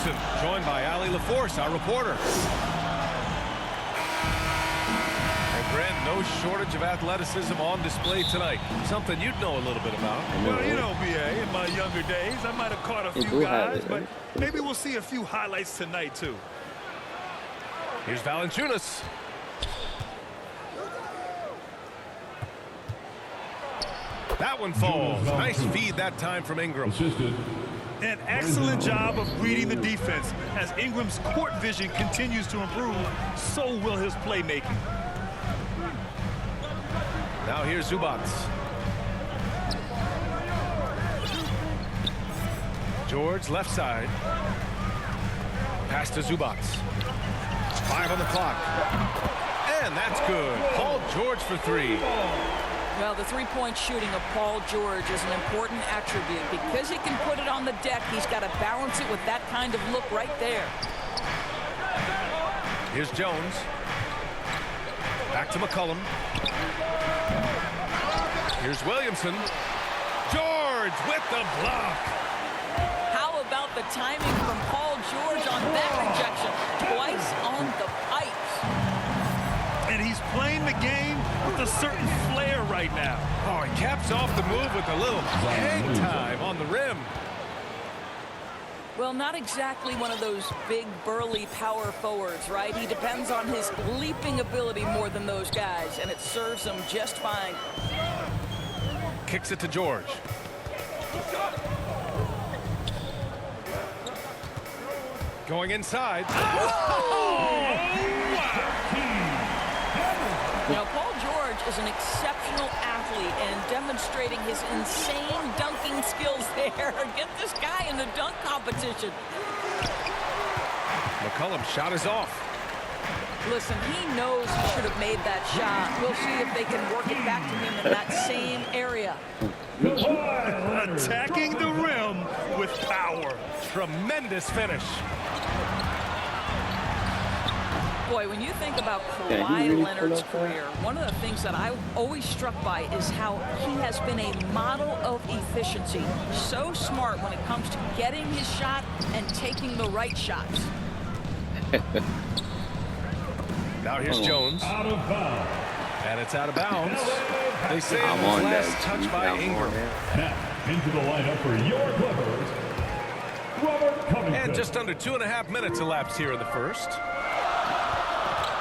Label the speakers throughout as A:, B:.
A: Williamson, joined by Allie LaForce, our reporter. And Grant, no shortage of athleticism on display tonight. Something you'd know a little bit about.
B: Well, you know, BA, in my younger days, I might have caught a few guys, but maybe we'll see a few highlights tonight, too.
A: Here's Valanciunas. That one falls. Nice feed that time from Ingram.
B: An excellent job of reading the defense. As Ingram's court vision continues to improve, so will his playmaking.
A: Now here's Zubac. George left side. Pass to Zubac. 5 on the clock. And that's good. Paul George for 3.
C: Well, the three-point shooting of Paul George is an important attribute. Because he can put it on the deck, he's got to balance it with that kind of look right there.
A: Here's Jones. Back to McCollum. Here's Williamson. George with the block.
C: How about the timing from Paul George on that rejection? Twice on the pipes.
B: And he's playing the game with a certain flair right now.
A: Oh, he caps off the move with a little hang time on the rim.
C: Well, not exactly one of those big, burly power forwards, right? He depends on his leaping ability more than those guys, and it serves him just fine.
A: Kicks it to George. Going inside.
C: Now, Paul George is an exceptional athlete and demonstrating his insane dunking skills there. Get this guy in the dunk competition.
A: McCollum's shot is off.
C: Listen, he knows he should have made that shot. We'll see if they can work it back to him in that same area.
B: Attacking the rim with power.
A: Tremendous finish.
C: Boy, when you think about Kawhi Leonard's career, one of the things that I'm always struck by is how he has been a model of efficiency. So smart when it comes to getting his shot and taking the right shots.
A: Now here's Jones.
D: Out of bounds.
A: And it's out of bounds. They say it was last touched by Ingram.
D: Now, into the lineup for your Clippers, Robert Covington.
A: And just under 2.5 minutes elapsed here in the first.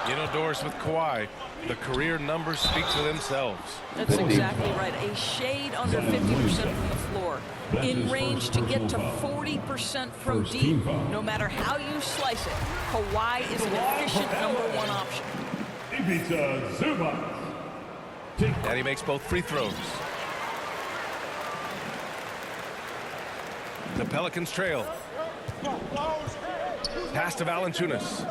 A: You know, Doris, with Kawhi, the career numbers speak for themselves.
C: That's exactly right. A shade under 50% from the floor. In range to get to 40% from deep. No matter how you slice it, Kawhi is an efficient #1 option.
D: He beats Zubac.
A: And he makes both free throws. The Pelicans trail. Pass to Valanciunas.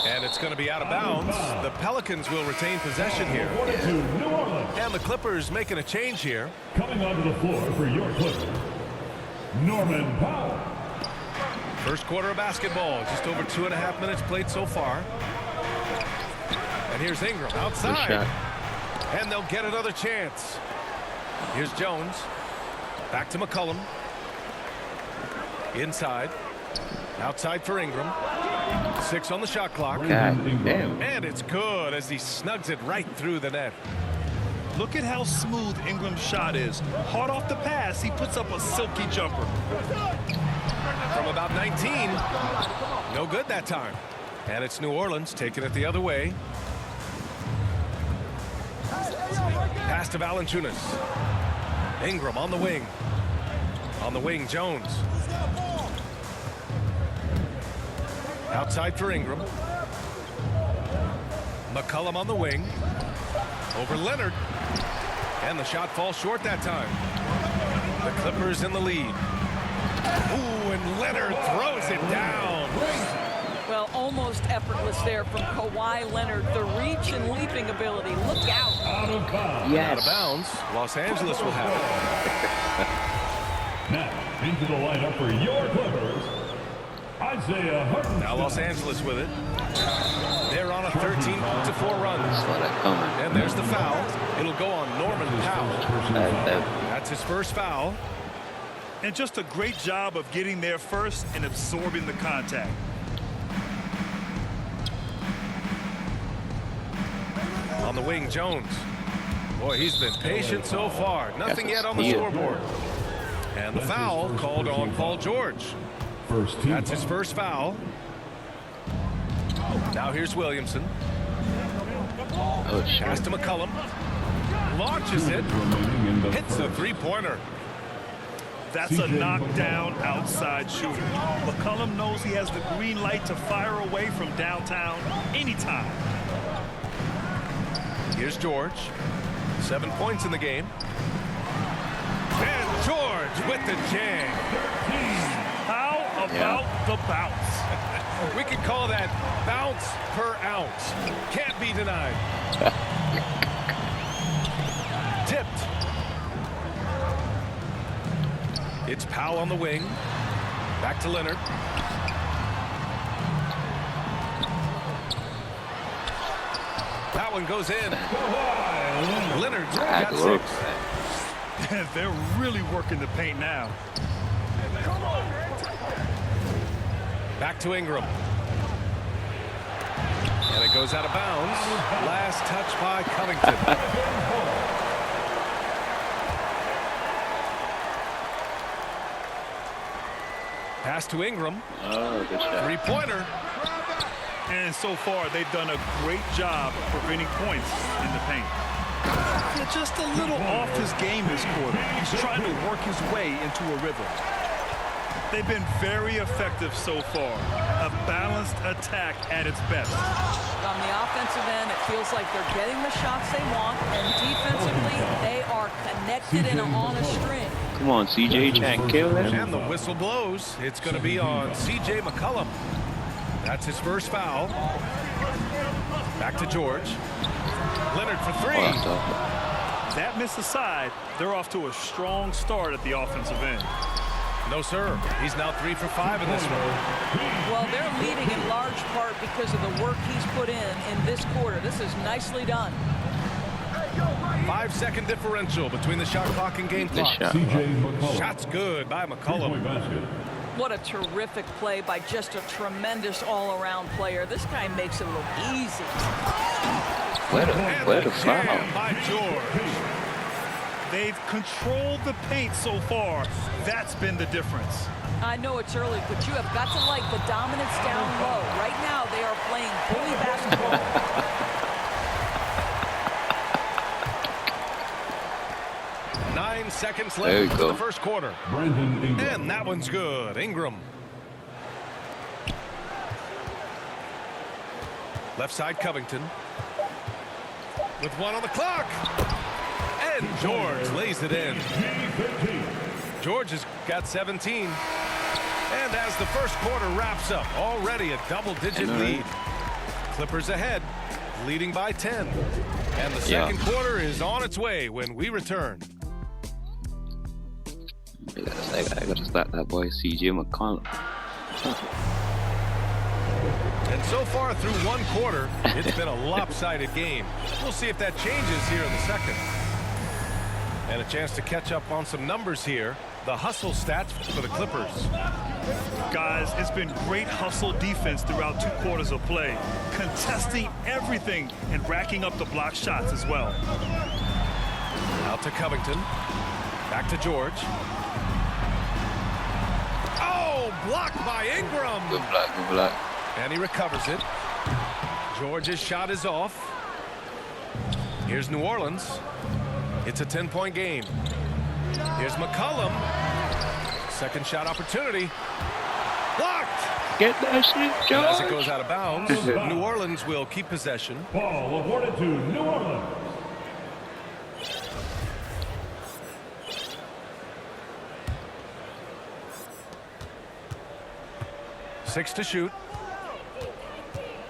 A: And it's going to be out of bounds. The Pelicans will retain possession here. And the Clippers making a change here.
D: Coming onto the floor for your Clippers, Norman Powell.
A: First quarter of basketball. Just over 2.5 minutes played so far. And here's Ingram outside. And they'll get another chance. Here's Jones. Back to McCollum. Inside. Outside for Ingram. 6 on the shot clock. And it's good as he snugs it right through the net.
B: Look at how smooth Ingram's shot is. Hard off the pass, he puts up a silky jumper.
A: From about 19. No good that time. And it's New Orleans taking it the other way. Pass to Valanciunas. Ingram on the wing. On the wing, Jones. Outside for Ingram. McCollum on the wing. Over Leonard. And the shot falls short that time. The Clippers in the lead. Ooh, and Leonard throws it down.
C: Well, almost effortless there from Kawhi Leonard. The reach and leaping ability. Look out.
D: Out of bounds.
A: Out of bounds. Los Angeles will have it.
D: Now, into the lineup for your Clippers, Isaiah Hartenstein.
A: Now Los Angeles with it. They're on a 13-4 run. And there's the foul. It'll go on Norman Powell. That's his first foul.
B: And just a great job of getting there first and absorbing the contact.
A: On the wing, Jones. Boy, he's been patient so far. Nothing yet on the scoreboard. And the foul called on Paul George. That's his first foul. Now here's Williamson. Pass to McCollum. Launches it. Hits a three-pointer.
B: That's a knockdown outside shooter. McCollum knows he has the green light to fire away from downtown anytime.
A: Here's George. 7 points in the game. And George with the jam.
B: How about the bounce?
A: We could call that bounce per ounce. Can't be denied. Tipped. It's Powell on the wing. Back to Leonard. That one goes in. Leonard's got 6.
B: They're really working the paint now.
A: Back to Ingram. And it goes out of bounds. Last touch by Covington. Pass to Ingram.
E: Oh, good shot.
A: Three-pointer.
B: And so far, they've done a great job of preventing points in the paint. Yeah, just a little off his game this quarter. He's trying to work his way into a rhythm. They've been very effective so far. A balanced attack at its best.
C: On the offensive end, it feels like they're getting the shots they want, and defensively, they are connected and on a string.
E: Come on, CJ, try and kill him.
A: And the whistle blows. It's going to be on C.J. McCollum. That's his first foul. Back to George. Leonard for 3.
B: That miss aside, they're off to a strong start at the offensive end.
A: No, sir. He's now 3 for 5 in this one.
C: Well, they're leading in large part because of the work he's put in this quarter. This is nicely done.
A: 5-second differential between the shot clock and game clock. Shot's good by McCollum.
C: What a terrific play by just a tremendous all-around player. This guy makes it look easy.
E: Where the foul?
A: By George.
B: They've controlled the paint so far. That's been the difference.
C: I know it's early, but you have got to like the dominance down low. Right now, they are playing bully basketball.
A: 9 seconds left in the first quarter. And that one's good. Ingram. Left side, Covington. With 1 on the clock. And George lays it in. George has got 17. And as the first quarter wraps up, already a double-digit lead. Clippers ahead, leading by 10. And the second quarter is on its way when we return.
E: I gotta start that boy CJ McCollum.
A: And so far through one quarter, it's been a lopsided game. We'll see if that changes here in the second. And a chance to catch up on some numbers here. The hustle stats for the Clippers.
B: Guys, it's been great hustle defense throughout 2 quarters of play. Contesting everything and racking up the block shots as well.
A: Out to Covington. Back to George. Oh, blocked by Ingram.
E: Good block.
A: And he recovers it. George's shot is off. Here's New Orleans. It's a 10-point game. Here's McCollum. Second shot opportunity. Blocked.
E: Get that shit, George.
A: As it goes out of bounds, New Orleans will keep possession.
D: Ball awarded to New Orleans.
A: Six to shoot.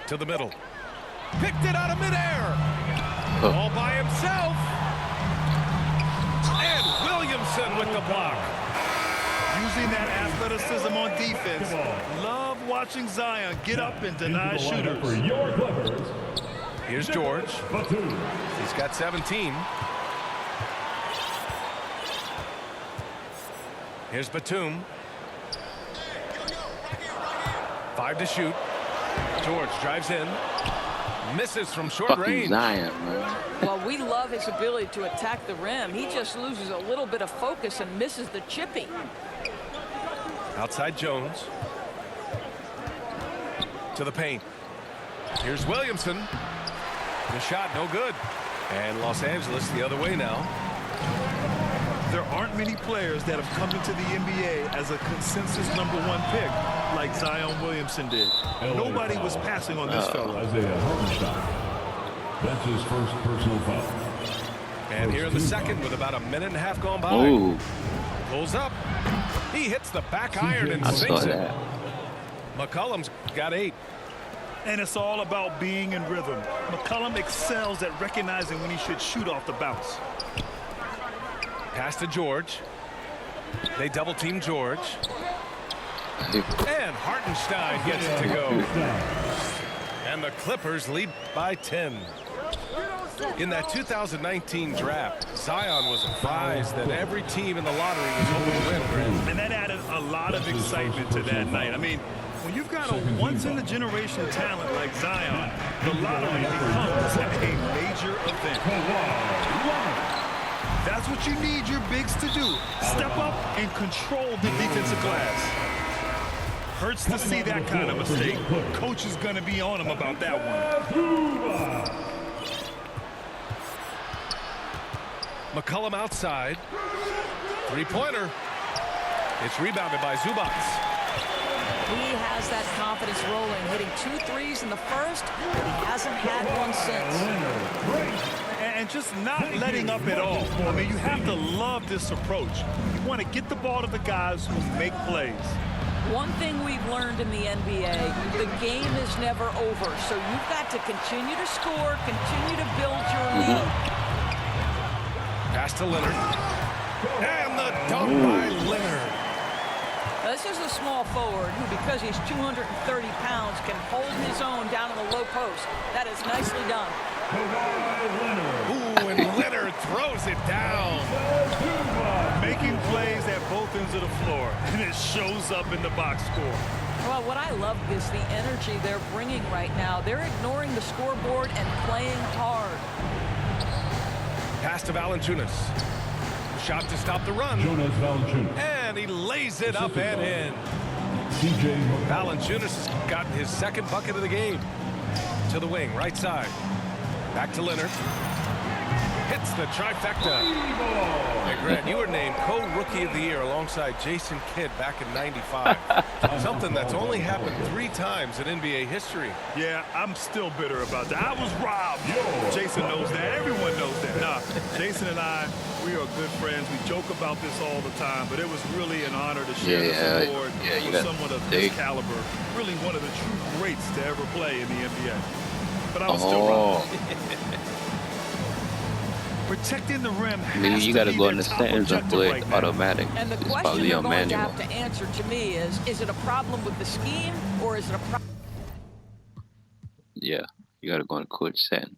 A: To the middle. Picked it out of midair. All by himself. And Williamson with the block.
B: Using that athleticism on defense. Love watching Zion get up and deny shooters.
D: For your Clippers.
A: Here's George. He's got 17. Here's Batum. 5 to shoot. George drives in. Misses from short
E: Fucking
A: range.
E: Zion, man.
C: Well, we love his ability to attack the rim. He just loses a little bit of focus and misses the chippy.
A: Outside Jones. To the paint. Here's Williamson. The shot no good. And Los Angeles the other way now.
B: There aren't many players that have come into the NBA as a consensus #1 pick like Zion Williamson did. Nobody was passing on this fella.
D: Isaiah Hartenstein. That's his first personal foul.
A: And here in the second with about a minute and a half gone by.
E: Ooh,
A: Pulls up. He hits the back iron and
E: I saw
A: sinks it.
E: that.
A: McCollum's got 8.
B: And it's all about being in rhythm. McCollum excels at recognizing when he should shoot off the bounce.
A: Pass to George. They double team George. And Hartenstein gets it to go. And the Clippers lead by 10. In that 2019 draft, Zion was advised that every team in the lottery was hoping to win.
B: And that added a lot of excitement to that night. I mean, when you've got a once-in-a-generation talent like Zion, the lottery becomes a major event. That's what you need your bigs to do. Step up and control the defensive glass. Hurts to see that kind of mistake. Coach is going to be on him about that one.
A: McCollum outside. Three-pointer. It's rebounded by Zubac.
C: He has that confidence rolling, hitting 2 threes in the first, but he hasn't had one since.
B: And just not letting up at all. I mean, you have to love this approach. You want to get the ball to the guys who make plays.
C: One thing we've learned in the NBA, the game is never over. So you've got to continue to score, continue to build your lead.
A: Pass to Leonard. And the dunk by Leonard.
C: Now, this is a small forward who, because he's 230 pounds, can hold his own down in the low post. That is nicely done.
A: Ooh, and Leonard throws it down.
B: Making plays at both ends of the floor, and it shows up in the box score.
C: Well, what I love is the energy they're bringing right now. They're ignoring the scoreboard and playing hard.
A: Pass to Valanciunas. Shot to stop the run.
D: Jonas Valanciunas.
A: And he lays it up and in. Valanciunas has gotten his second bucket of the game. To the wing, right side. Back to Leonard. Hits the trifecta. Hey, Grant, you were named co-rookie of the year alongside Jason Kidd back in '95. Something that's only happened 3 times in NBA history.
B: Yeah, I'm still bitter about that. I was robbed. Jason knows that. Everyone knows that. Nah, Jason and I, we are good friends. We joke about this all the time, but it was really an honor to share this award with someone of this caliber. Really one of the true greats to ever play in the NBA. But I was still robbed. Protecting the rim has
E: you
B: to
E: gotta
B: be
E: go
B: their
E: in the
B: top
E: settings and
B: objective
E: play
B: right now.
E: automatic.
C: And the
E: It's
C: question
E: probably
C: you're
E: on
C: going to
E: manual.
C: have to answer to me is it a problem with the scheme or is it a problem?
E: Yeah, you gotta go in coach setting.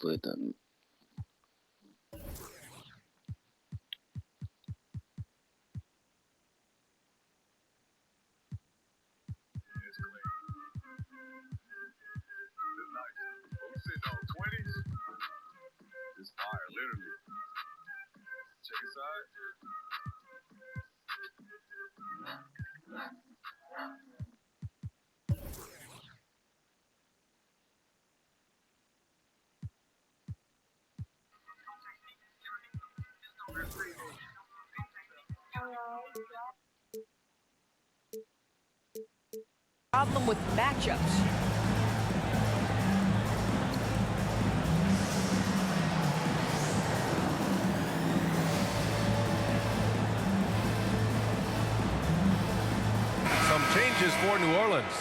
E: Play them.
F: It's fire, literally. Check his side.
C: Problem with matchups.
A: Some changes for New Orleans.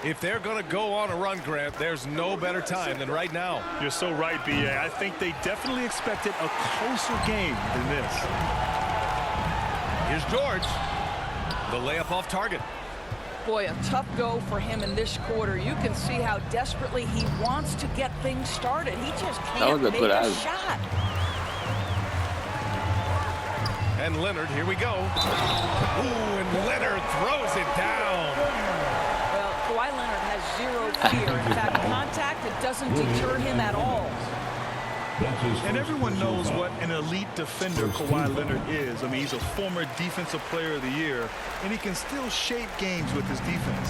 A: If they're going to go on a run, Grant, there's no better time than right now.
B: You're so right, B.A. I think they definitely expected a closer game than this.
A: Here's George. The layup off target.
C: Boy, a tough go for him in this quarter. You can see how desperately he wants to get things started. He just can't make a shot.
A: And Leonard, here we go. Ooh, and Leonard throws it down.
C: Well, Kawhi Leonard has zero fear. In fact, contact, it doesn't deter him at all.
B: And everyone knows what an elite defender Kawhi Leonard is. I mean, he's a former Defensive Player of the Year, and he can still shape games with his defense.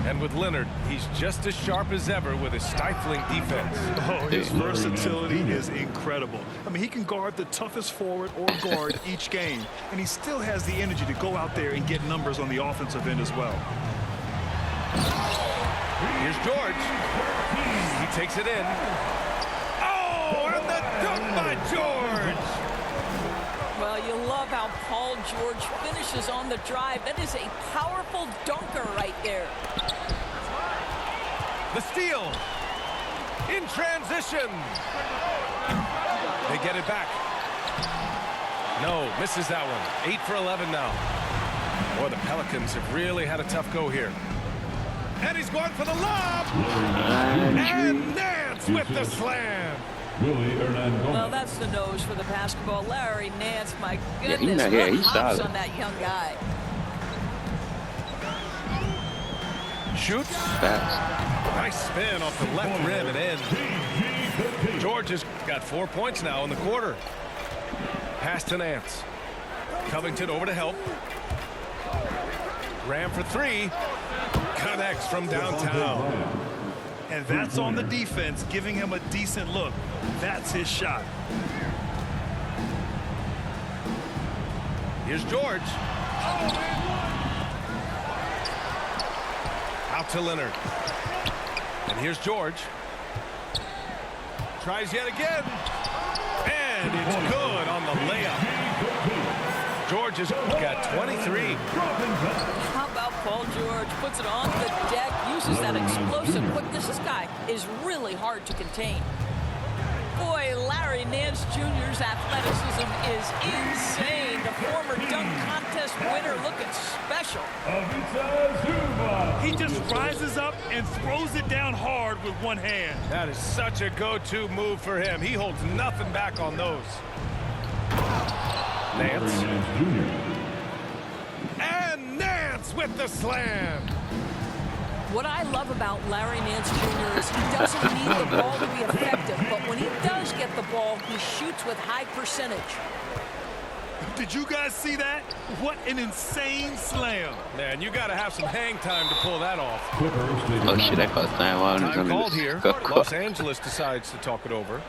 A: And with Leonard, he's just as sharp as ever with his stifling defense.
B: Oh, his versatility is incredible. I mean, he can guard the toughest forward or guard each game, and he still has the energy to go out there and get numbers on the offensive end as well.
A: Here's George. He takes it in. Oh, and the dunk by George.
C: Well, you love how Paul George finishes on the drive. That is a powerful dunker right there.
A: The steal. In transition. They get it back. No, misses that one. 8 for 11 now. Boy, the Pelicans have really had a tough go here. And he's going for the lob. And Nance with the slam.
C: Well, that's the nose for the basketball. Larry Nance, my goodness, what hops on that young guy.
A: Shoots. Nice spin off the left rim and in. George has got 4 points now in the quarter. Pass to Nance. Covington over to help. Graham for three. Connects from downtown.
B: And that's on the defense, giving him a decent look. That's his shot.
A: Here's George. Out to Leonard. And here's George. Tries yet again. And it's good on the layup. George has got 23.
C: How about Paul George? Puts it on the deck, uses that explosive. But this guy is really hard to contain. Boy, Larry Nance Jr.'s athleticism is insane. The former dunk contest winner looking special.
B: He just rises up and throws it down hard with one hand.
A: That is such a go-to move for him. He holds nothing back on those. Nance. And Nance with the slam.
C: What I love about Larry Nance Jr. is he doesn't need the ball to be effective, but when he does get the ball, he shoots with high percentage.
B: Did you guys see that? What an insane slam.
A: Man, you got to have some hang time to pull that off.
E: Oh shit, I caught time.
A: Time called here. Los Angeles decides to talk it over.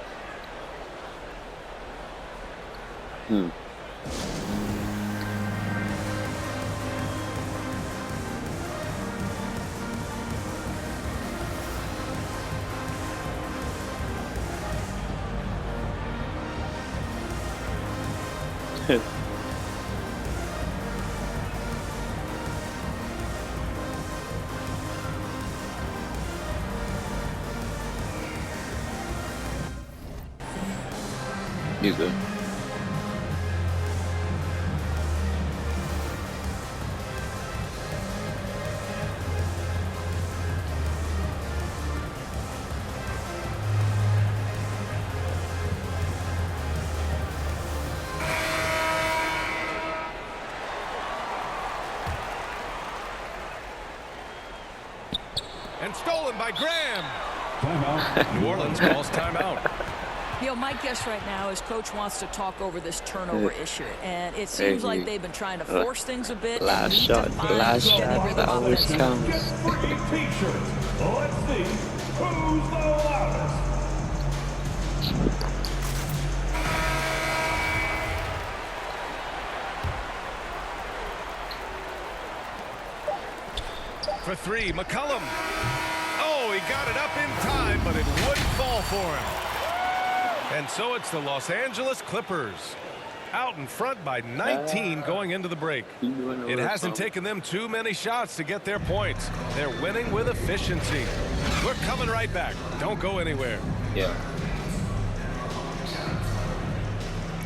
E: You good?
A: And stolen by Graham. Timeout. New Orleans calls timeout.
C: You know, my guess right now is Coach wants to talk over this turnover issue, and it seems like they've been trying to force things a bit.
E: Last shot always counts.
D: Let's see who's the loudest.
A: For three, McCollum. Oh, he got it up in time, but it wouldn't fall for him. And so it's the Los Angeles Clippers out in front by 19 going into the break. It hasn't taken them too many shots to get their points. They're winning with efficiency. We're coming right back. Don't go anywhere.
E: Yeah.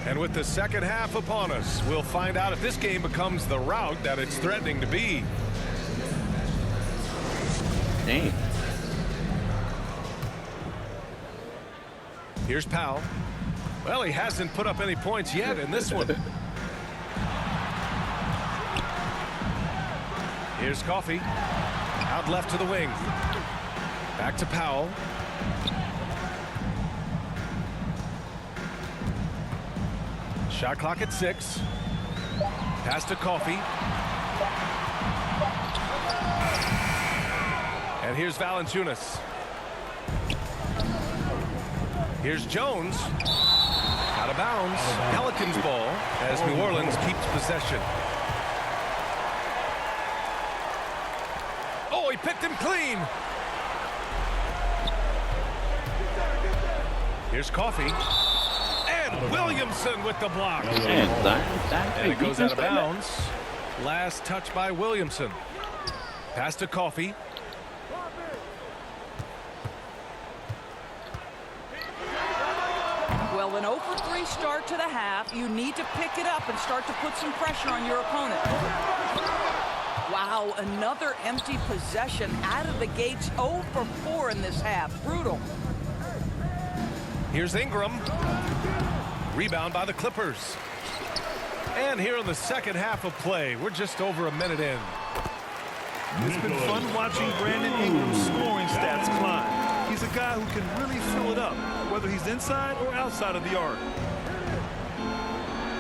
A: And with the second half upon us, we'll find out if this game becomes the rout that it's threatening to be.
E: Dang.
A: Here's Powell. Well, he hasn't put up any points yet in this one. Here's Coffey. Out left to the wing. Back to Powell. Shot clock at 6. Pass to Coffey. And here's Valanciunas. Here's Jones. Out of bounds. Pelicans ball as New Orleans keeps possession. Oh, he picked him clean. Here's Coffey. And Williamson with the block. And it goes out of bounds. Last touch by Williamson. Pass to Coffey.
C: Well, an 0-for-3 start to the half. You need to pick it up and start to put some pressure on your opponent. Wow, another empty possession out of the gates. 0-for-4 in this half. Brutal.
A: Here's Ingram. Rebound by the Clippers. And here in the second half of play, we're just over a minute in.
B: It's been fun watching Brandon Ingram's scoring stats climb. He's a guy who can really fill it up, whether he's inside or outside of the arc.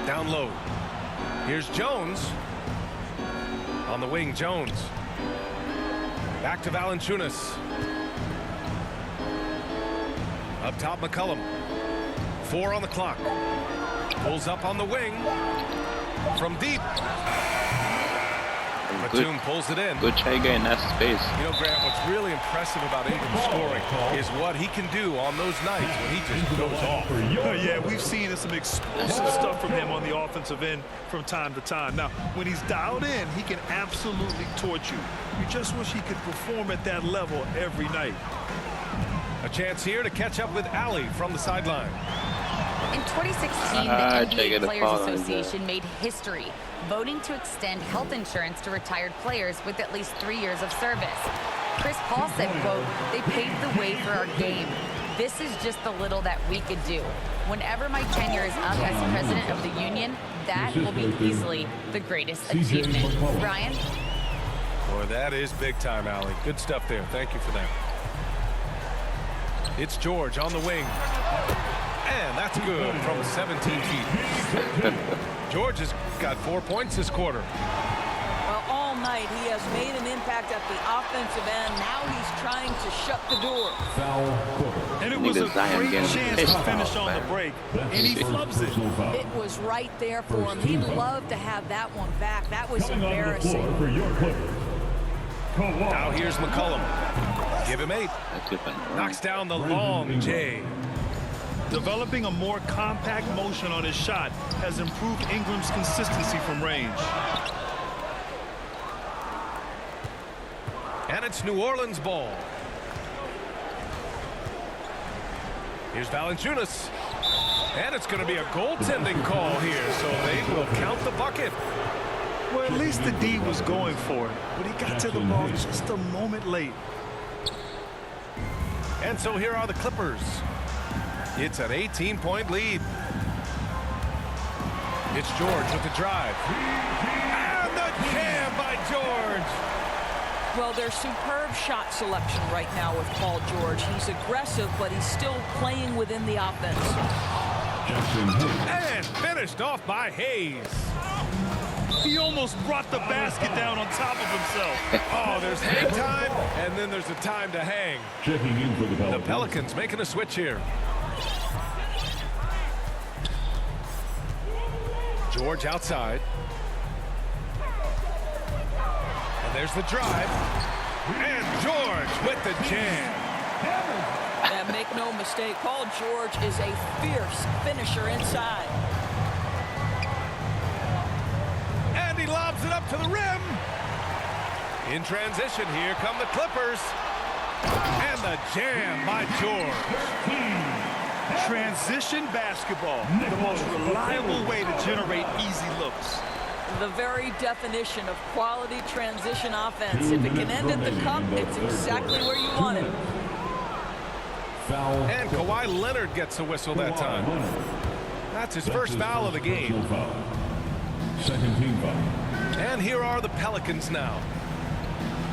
A: Down low. Here's Jones. On the wing, Jones. Back to Valanciunas. Up top, McCollum. 4 on the clock. Pulls up on the wing. From deep. Batum pulls it in.
E: Good try getting that space.
A: You know, Grant, what's really impressive about Ingram's scoring is what he can do on those nights when he just goes off.
B: Yeah, we've seen some explosive stuff from him on the offensive end from time to time. Now, when he's dialed in, he can absolutely torch you. You just wish he could perform at that level every night.
A: A chance here to catch up with Allie from the sideline.
G: In 2016, the NBA Players Association made history, voting to extend health insurance to retired players with at least 3 years of service. Chris Paul said, quote, "They paved the way for our game. This is just the little that we could do. Whenever my tenure is up as president of the union, that will be easily the greatest achievement." Brian?
A: Boy, that is big time, Allie. Good stuff there. Thank you for that. It's George on the wing. And that's good from 17 feet. George has got 4 points this quarter.
C: Well, all night he has made an impact at the offensive end. Now he's trying to shut the door.
B: And it was a great chance to finish on the break, and he flubs it.
C: It was right there for him. He'd love to have that one back. That was embarrassing.
A: Now here's McCollum. Give him 8. Knocks down the long J.
B: Developing a more compact motion on his shot has improved Ingram's consistency from range.
A: And it's New Orleans ball. Here's Valanciunas. And it's going to be a goaltending call here, so they will count the bucket.
B: Well, at least the D was going for it, but he got to the ball just a moment late.
A: And so here are the Clippers. It's an 18-point lead. It's George with the drive. And the jam by George.
C: Well, there's superb shot selection right now with Paul George. He's aggressive, but he's still playing within the offense.
A: And finished off by Hayes.
B: He almost brought the basket down on top of himself.
A: Oh, there's hang time, and then there's a time to hang.
D: Checking in for the Pelicans.
A: The Pelicans making a switch here. George outside. And there's the drive. And George with the jam.
C: And make no mistake, Paul George is a fierce finisher inside.
A: And he lobs it up to the rim. In transition, here come the Clippers. And the jam by George.
B: Transition basketball, the most reliable way to generate easy looks.
C: The very definition of quality transition offense. If it can end at the cup, it's exactly where you want it.
D: Foul.
A: And Kawhi Leonard gets a whistle that time. That's his first foul of the game.
D: Second team foul.
A: And here are the Pelicans now.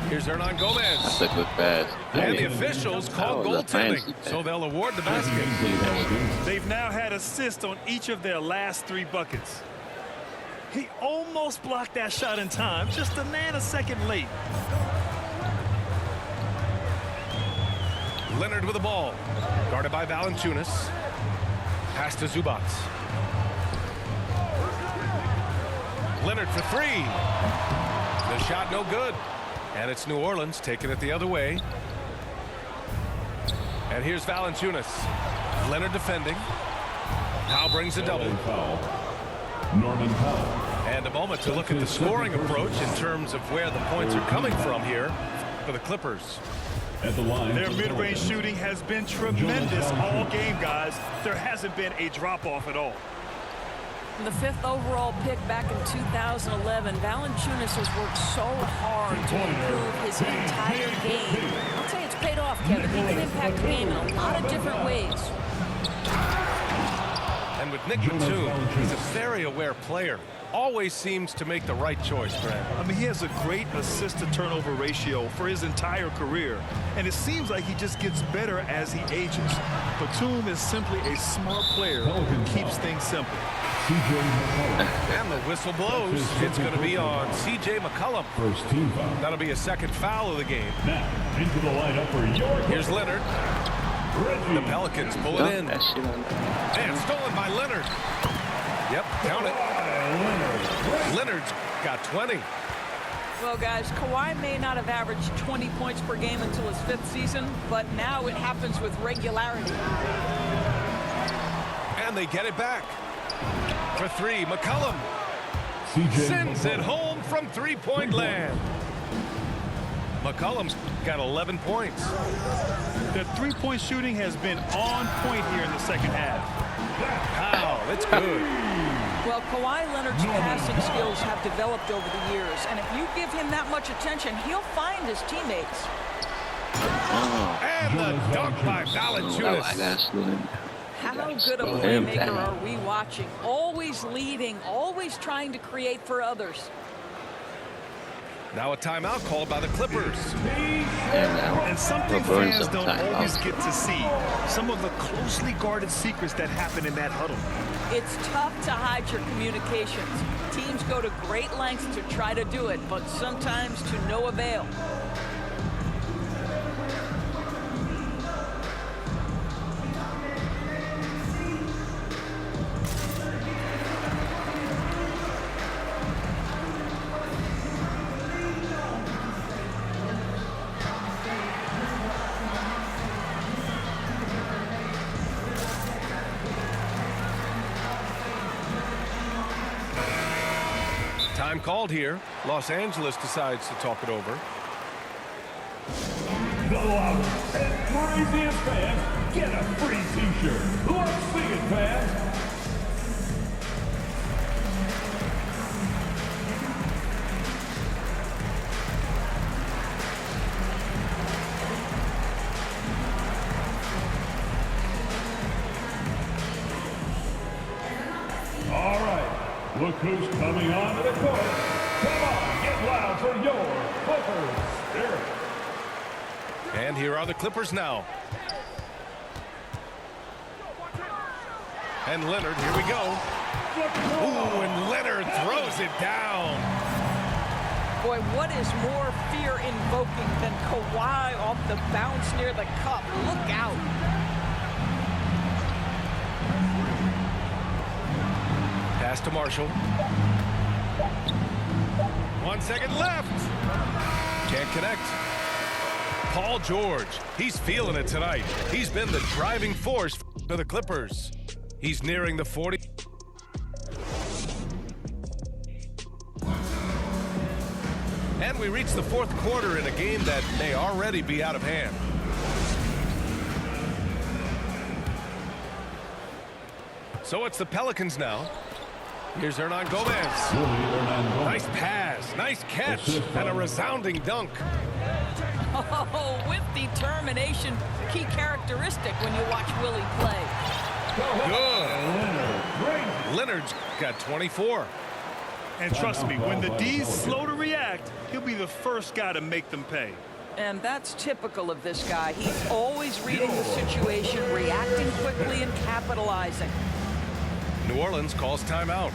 A: Here's Hernan Gomez.
E: That's a good pass.
A: And the officials call goaltending, so they'll award the basket.
B: They've now had assists on each of their last 3 buckets. He almost blocked that shot in time, just a nanosecond late.
A: Leonard with the ball. Guarded by Valanciunas. Pass to Zubac. Leonard for 3. The shot no good. And it's New Orleans taking it the other way. And here's Valanciunas. Leonard defending. Powell brings a double.
D: Norman Powell.
A: And a moment to look at the scoring approach in terms of where the points are coming from here for the Clippers.
D: At the line.
B: Their mid-range shooting has been tremendous all game, guys. There hasn't been a drop-off at all.
C: The 5th overall pick back in 2011, Valanciunas has worked so hard to improve his entire game. I'll tell you, it's paid off, Kevin. He can impact the game in a lot of different ways.
A: And with Nick Batum, he's a very aware player. Always seems to make the right choice, Brad.
B: I mean, he has a great assist-to-turnover ratio for his entire career, and it seems like he just gets better as he ages. Batum is simply a smart player who keeps things simple.
A: And the whistle blows. It's going to be on C.J. McCollum.
D: First team foul.
A: That'll be a second foul of the game.
D: Now, into the lineup for your
A: Here's Leonard. The Pelicans pull it in.
E: That shit on that.
A: And stolen by Leonard. Yep, count it. Leonard's got 20.
C: Well, guys, Kawhi may not have averaged 20 points per game until his 5th season, but now it happens with regularity.
A: And they get it back. For 3, McCollum sends it home from 3-point land. McCollum's got 11 points.
B: The 3-point shooting has been on point here in the second half.
A: Wow, that's good.
C: Well, Kawhi Leonard's passing skills have developed over the years, and if you give him that much attention, he'll find his teammates.
A: And the dunk by Valanciunas.
E: I got slow him.
C: How good a playmaker are we watching? Always leading, always trying to create for others.
A: Now a timeout called by the Clippers.
B: And something fans don't always get to see. Some of the closely guarded secrets that happen in that huddle.
C: It's tough to hide your communications. Teams go to great lengths to try to do it, but sometimes to no avail.
A: Time called here. Los Angeles decides to talk it over.
D: The loudest and craziest fans get a free t-shirt. Let's see it, fans. All right. Look who's coming onto the court. Come on, get loud for your Clippers Spirit.
A: And here are the Clippers now. And Leonard, here we go. Ooh, and Leonard throws it down.
C: Boy, what is more fear-invoking than Kawhi off the bounce near the cup? Look out.
A: Pass to Marshall. 1 second left. Can't connect. Paul George, he's feeling it tonight. He's been the driving force for the Clippers. He's nearing the 40. And we reach the 4th quarter in a game that may already be out of hand. So it's the Pelicans now. Here's Hernan Gomez. Nice pass, nice catch, and a resounding dunk.
C: Oh, with determination, key characteristic when you watch Willie play.
A: Good. Leonard's got 24.
B: And trust me, when the D's slow to react, he'll be the first guy to make them pay.
C: And that's typical of this guy. He's always reading the situation, reacting quickly, and capitalizing.
A: New Orleans calls timeout.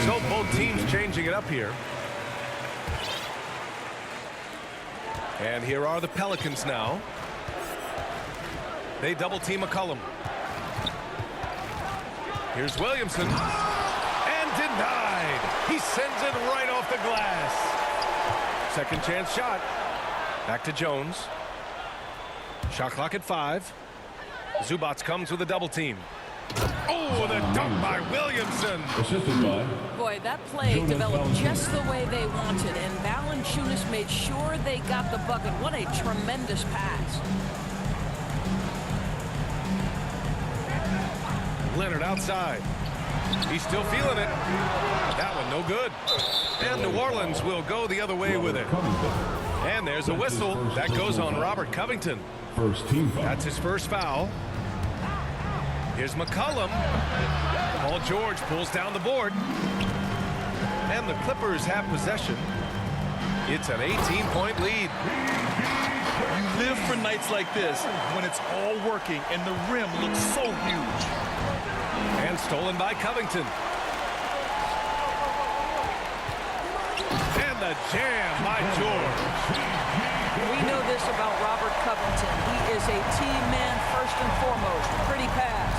A: So both teams changing it up here. And here are the Pelicans now. They double team McCollum. Here's Williamson. And denied. He sends it right off the glass. Second chance shot. Back to Jones. Shot clock at 5. Zubats comes with a double team. Oh, the dunk by Williamson.
D: Assisted by.
C: Boy, that play developed just the way they wanted, and Valanciunas made sure they got the bucket. What a tremendous pass.
A: Leonard outside. He's still feeling it. That one no good. And New Orleans will go the other way with it. And there's a whistle. That goes on Robert Covington.
D: First team foul.
A: That's his first foul. Here's McCollum. Paul George pulls down the board. And the Clippers have possession. It's an 18-point lead.
B: You live for nights like this when it's all working and the rim looks so huge.
A: And stolen by Covington. And the jam by George.
C: We know this about Robert Covington. He is a team man first and foremost. Pretty pass.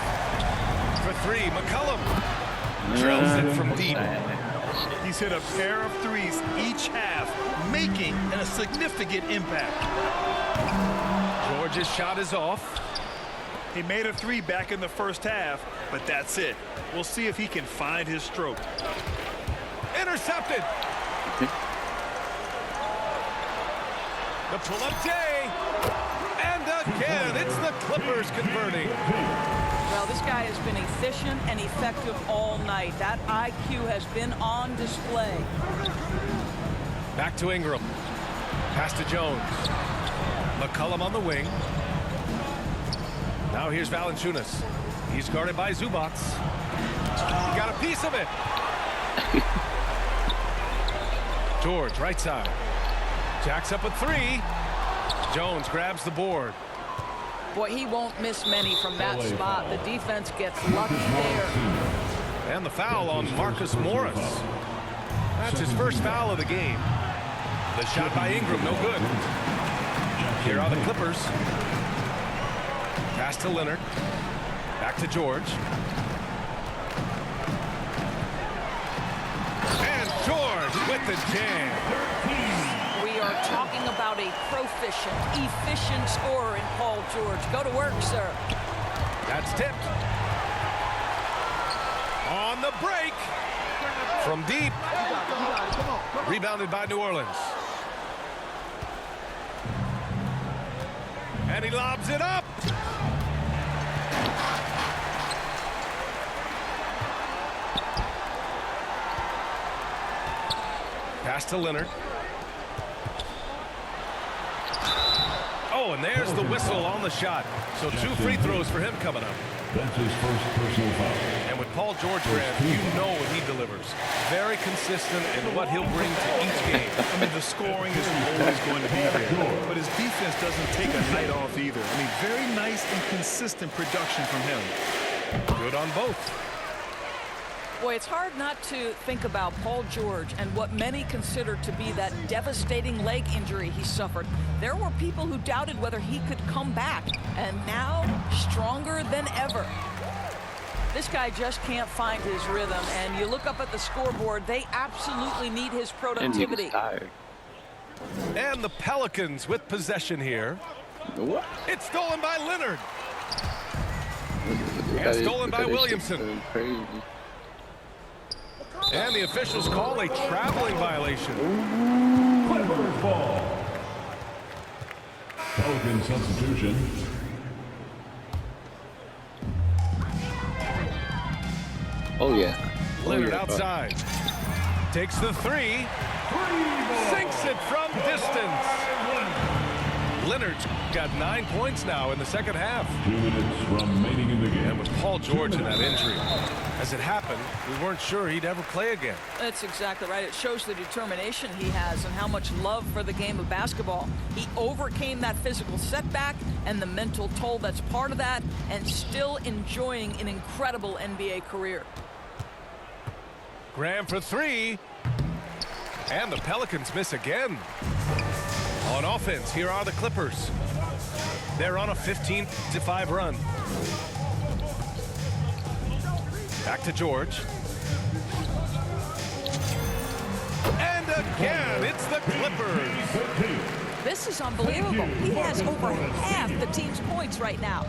A: For 3, McCollum drills it from deep.
B: He's hit a pair of threes each half, making a significant impact.
A: George's shot is off.
B: He made a 3 back in the first half, but that's it. We'll see if he can find his stroke.
A: Intercepted. The pull-up J. And again, it's the Clippers converting.
C: Well, this guy has been efficient and effective all night. That IQ has been on display.
A: Back to Ingram. Pass to Jones. McCollum on the wing. Now here's Valanciunas. He's guarded by Zubats. He got a piece of it. George, right side. Jacks up a 3. Jones grabs the board.
C: Boy, he won't miss many from that spot. The defense gets lucky there.
A: And the foul on Marcus Morris. That's his first foul of the game. The shot by Ingram, no good. Here are the Clippers. Pass to Leonard. Back to George. And George with the jam.
C: We are talking about a proficient, efficient scorer in Paul George. Go to work, sir.
A: That's tipped. On the break. From deep. Rebounded by New Orleans. And he lobs it up. Pass to Leonard. Oh, and there's the whistle on the shot. So 2 free throws for him coming up.
D: That's his first personal foul.
A: And with Paul George, Grant, you know what he delivers. Very consistent in what he'll bring to each game.
B: I mean, the scoring is always going to be there, but his defense doesn't take a night off either. I mean, very nice and consistent production from him.
A: Good on both.
C: Boy, it's hard not to think about Paul George and what many consider to be that devastating leg injury he suffered. There were people who doubted whether he could come back, and now stronger than ever. This guy just can't find his rhythm, and you look up at the scoreboard, they absolutely need his productivity.
E: And tired.
A: And the Pelicans with possession here.
E: What?
A: It's stolen by Leonard. And stolen by Williamson.
E: Crazy.
A: And the officials call a traveling violation.
D: Clippers ball. Pelican substitution.
E: Oh yeah.
A: Leonard outside. Takes the three. Sinks it from distance. Leonard's got 9 points now in the second half.
D: 2 minutes remaining in the game.
A: And with Paul George in that injury, as it happened, we weren't sure he'd ever play again.
C: That's exactly right. It shows the determination he has and how much love for the game of basketball. He overcame that physical setback and the mental toll that's part of that, and still enjoying an incredible NBA career.
A: Graham for three. And the Pelicans miss again. On offense, here are the Clippers. They're on a 15-5 run. Back to George. And again, it's the Clippers.
C: This is unbelievable. He has over half the team's points right now.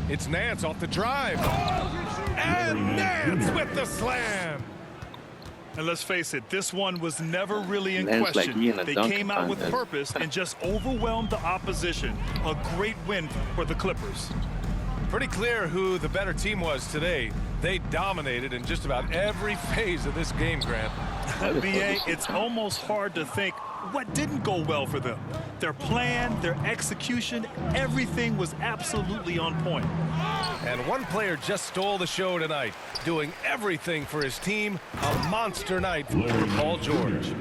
A: It's Nance off the drive. And Nance with the slam.
B: And let's face it, this one was never really in
E: Nance like
B: question.
E: he in a
B: They
E: dunk
B: came out with
E: contest.
B: purpose and just overwhelmed the opposition. A great win for the Clippers.
A: Pretty clear who the better team was today. They dominated in just about every phase of this game, Grant.
B: BA, it's almost hard to think what didn't go well for them. Their plan, their execution, everything was absolutely on point.
A: And one player just stole the show tonight, doing everything for his team. A monster night for Paul George.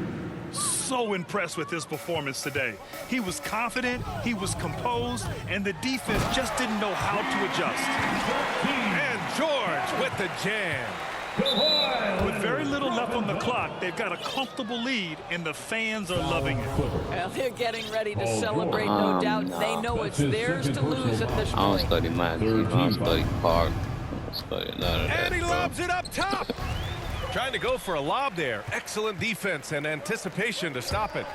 B: So impressed with his performance today. He was confident, he was composed, and the defense just didn't know how to adjust.
A: And George with the jam.
B: With very little left on the clock, they've got a comfortable lead, and the fans are loving it.
C: Well, they're getting ready to celebrate, no doubt. They know it's theirs to lose at this
E: I don't
C: point.
E: study math. I don't study Park. I don't study none of that.
A: And he
E: bro.
A: lobs it up top. Trying to go for a lob there. Excellent defense and anticipation to stop it.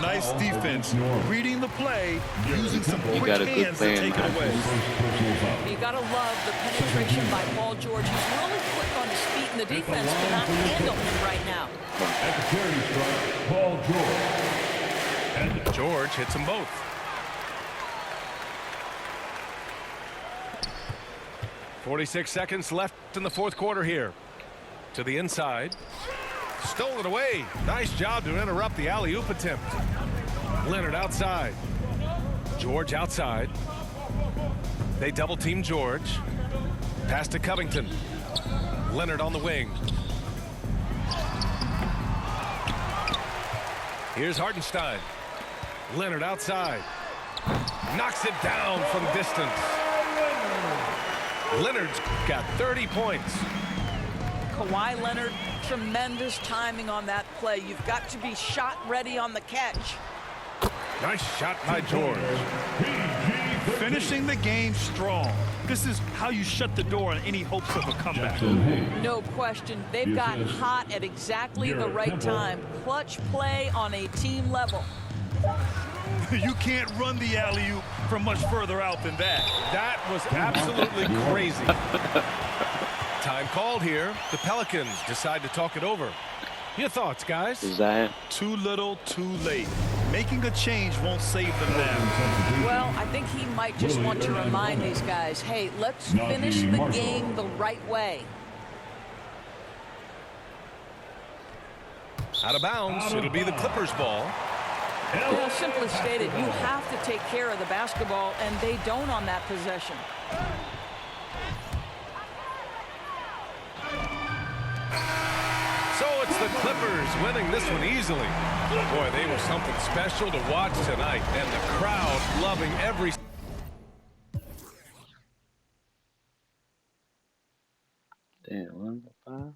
B: Nice defense, reading the play, using some quick
E: got a good
B: hands to
E: plan,
B: take it
E: man.
B: away.
C: You got to love the penetration by Paul George. He's really quick on his feet, and the defense cannot handle him right now.
D: At the charity stripe, Paul George. And
A: George hits them both. .46 seconds left in the fourth quarter here. To the inside. Stolen away. Nice job to interrupt the alley-oop attempt. Leonard outside. George outside. They double-team George. Pass to Covington. Leonard on the wing. Here's Hartenstein. Leonard outside. Knocks it down from distance. Leonard's got 30 points.
C: Kawhi Leonard, tremendous timing on that play. You've got to be shot ready on the catch.
A: Nice shot by George.
B: Finishing the game strong. This is how you shut the door on any hopes of a comeback.
C: No question. They've got hot at exactly the right time. Clutch play on a team level.
B: You can't run the alley-oop from much further out than that.
A: That was absolutely crazy. Time called here. The Pelicans decide to talk it over. Your thoughts, guys?
E: Zion.
B: Too little, too late. Making a change won't save them now.
C: Well, I think he might just want to remind these guys, hey, let's finish the game the right way.
A: Out of bounds. It'll be the Clippers' ball.
C: Well, simply stated, you have to take care of the basketball, and they don't on that possession.
A: So it's the Clippers winning this one easily. Boy, they were something special to watch tonight, and the crowd loving every...
E: Damn, 1-5.